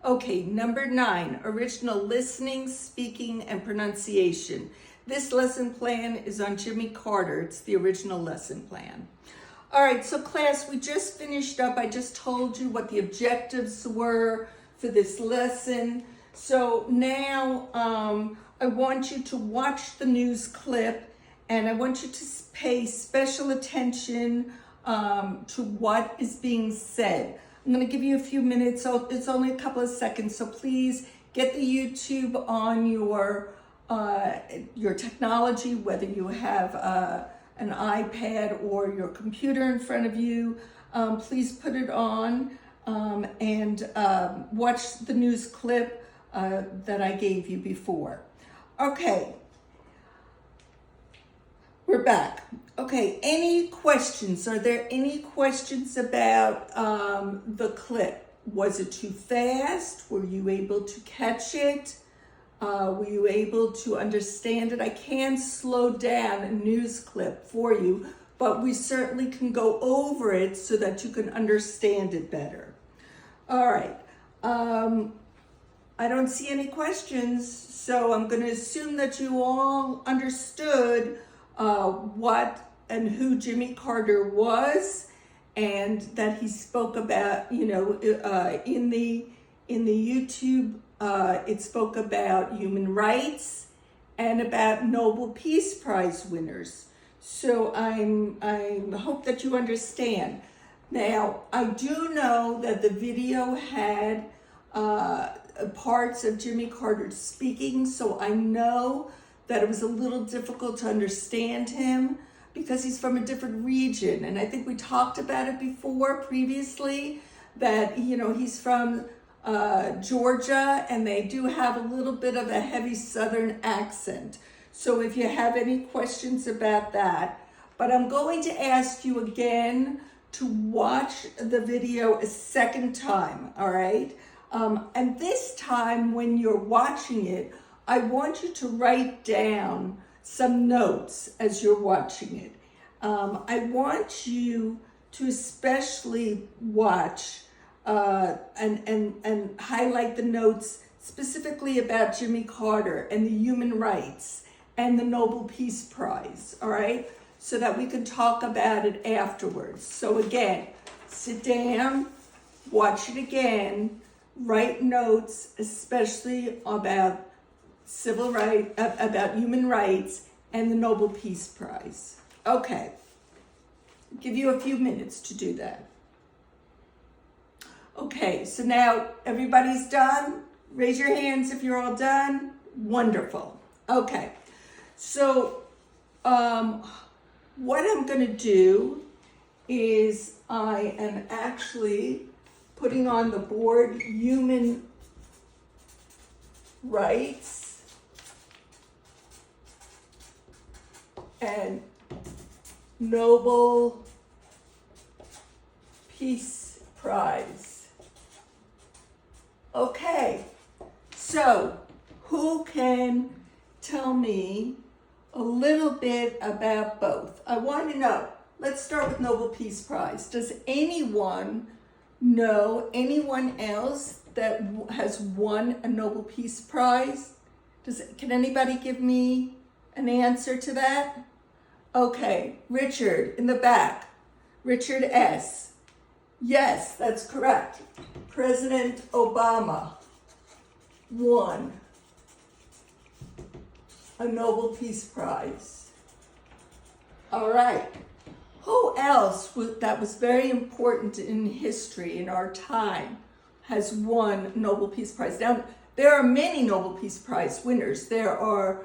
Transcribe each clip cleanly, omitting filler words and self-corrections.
Okay, number 9, original listening, speaking, and pronunciation. This lesson plan is on Jimmy Carter. It's the original lesson plan. All right, so class, we just finished up. I just told you what the objectives were for this lesson. So now I want you to watch the news clip, and I want you to pay special attention to what is being said. I'm going to give you a few minutes, so it's only a couple of seconds, so please get the YouTube on your technology, whether you have an iPad or your computer in front of you. Please put it on and watch the news clip that I gave you before. Okay, we're back. Okay, any questions? Are there any questions about the clip? Was it too fast? Were you able to catch it? Were you able to understand it? I can slow down a news clip for you, but we certainly can go over it so that you can understand it better. All right. I don't see any questions, so I'm going to assume that you all understood what and who Jimmy Carter was, and that he spoke about, in the YouTube, it spoke about human rights and about Nobel Peace Prize winners. So I hope that you understand. Now, I do know that the video had parts of Jimmy Carter speaking, so I know that it was a little difficult to understand him because he's from a different region. And I think we talked about it before previously, that, he's from Georgia, and they do have a little bit of a heavy Southern accent. So if you have any questions about that, but I'm going to ask you again to watch the video a second time, all right? And this time when you're watching it, I want you to write down some notes as you're watching it. I want you to especially watch and highlight the notes specifically about Jimmy Carter and the human rights and the Nobel Peace Prize, all right? So that we can talk about it afterwards. So again, sit down, watch it again, write notes, especially about civil rights, about human rights and the Nobel Peace Prize. Okay, give you a few minutes to do that. Okay, so now everybody's done. Raise your hands if you're all done. Wonderful. Okay, so what I'm going to do is I am actually putting on the board human rights and Nobel Peace Prize. Okay, so who can tell me a little bit about both? I want to know. Let's start with Nobel Peace Prize. Does anyone know anyone else that has won a Nobel Peace Prize? Can anybody give me an answer to that? Okay, Richard in the back. Richard S. Yes, that's correct. President Obama won a Nobel Peace Prize. All right. Who else that was very important in history, in our time, has won Nobel Peace Prize? Now, there are many Nobel Peace Prize winners. There are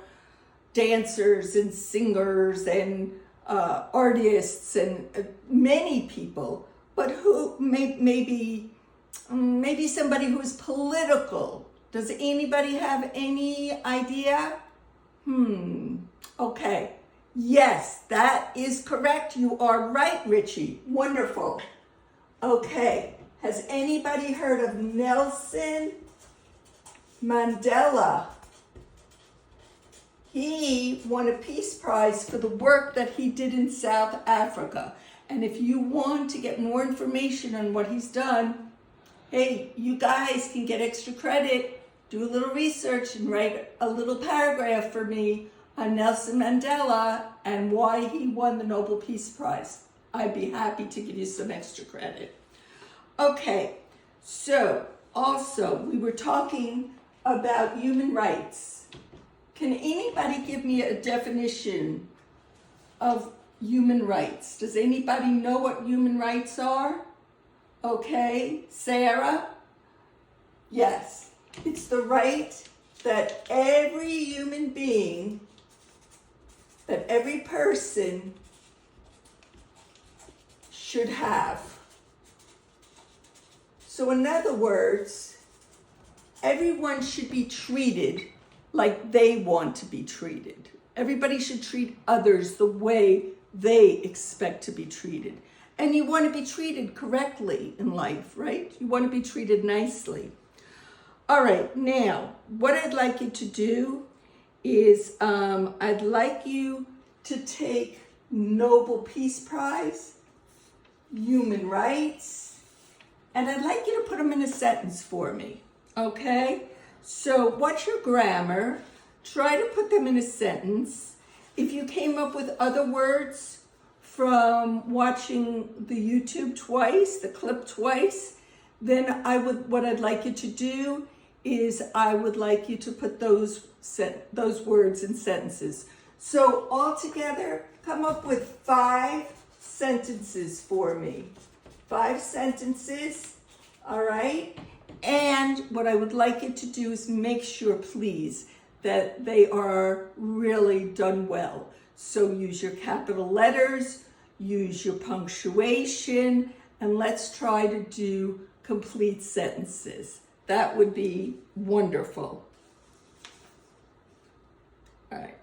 dancers and singers and artists and many people, but who maybe somebody who's political. Does anybody have any idea? Okay. Yes, that is correct. You are right, Richie. Wonderful. Okay. Has anybody heard of Nelson Mandela? He won a Peace Prize for the work that he did in South Africa. And if you want to get more information on what he's done, Hey, you guys can get extra credit. Do a little research and write a little paragraph for me on Nelson Mandela and why he won the Nobel Peace Prize. I'd be happy to give you some extra credit. Okay, so also we were talking about human rights. Can anybody give me a definition of human rights? Does anybody know what human rights are? Okay, Sarah? Yes, it's the right that every human being, that every person should have. So in other words, everyone should be treated like they want to be treated. Everybody should treat others the way they expect to be treated. And you want to be treated correctly in life, right? You want to be treated nicely. All right, now, what I'd like you to do is I'd like you to take Nobel Peace Prize, human rights, and I'd like you to put them in a sentence for me, okay? So watch your grammar, try to put them in a sentence. If you came up with other words from watching the YouTube twice, the clip twice, then what I'd like you to do is I would like you to put those words in sentences. So all together, come up with 5 sentences for me. 5 sentences, all right? And what I would like you to do is make sure, please, that they are really done well. So use your capital letters, use your punctuation, and let's try to do complete sentences. That would be wonderful. All right.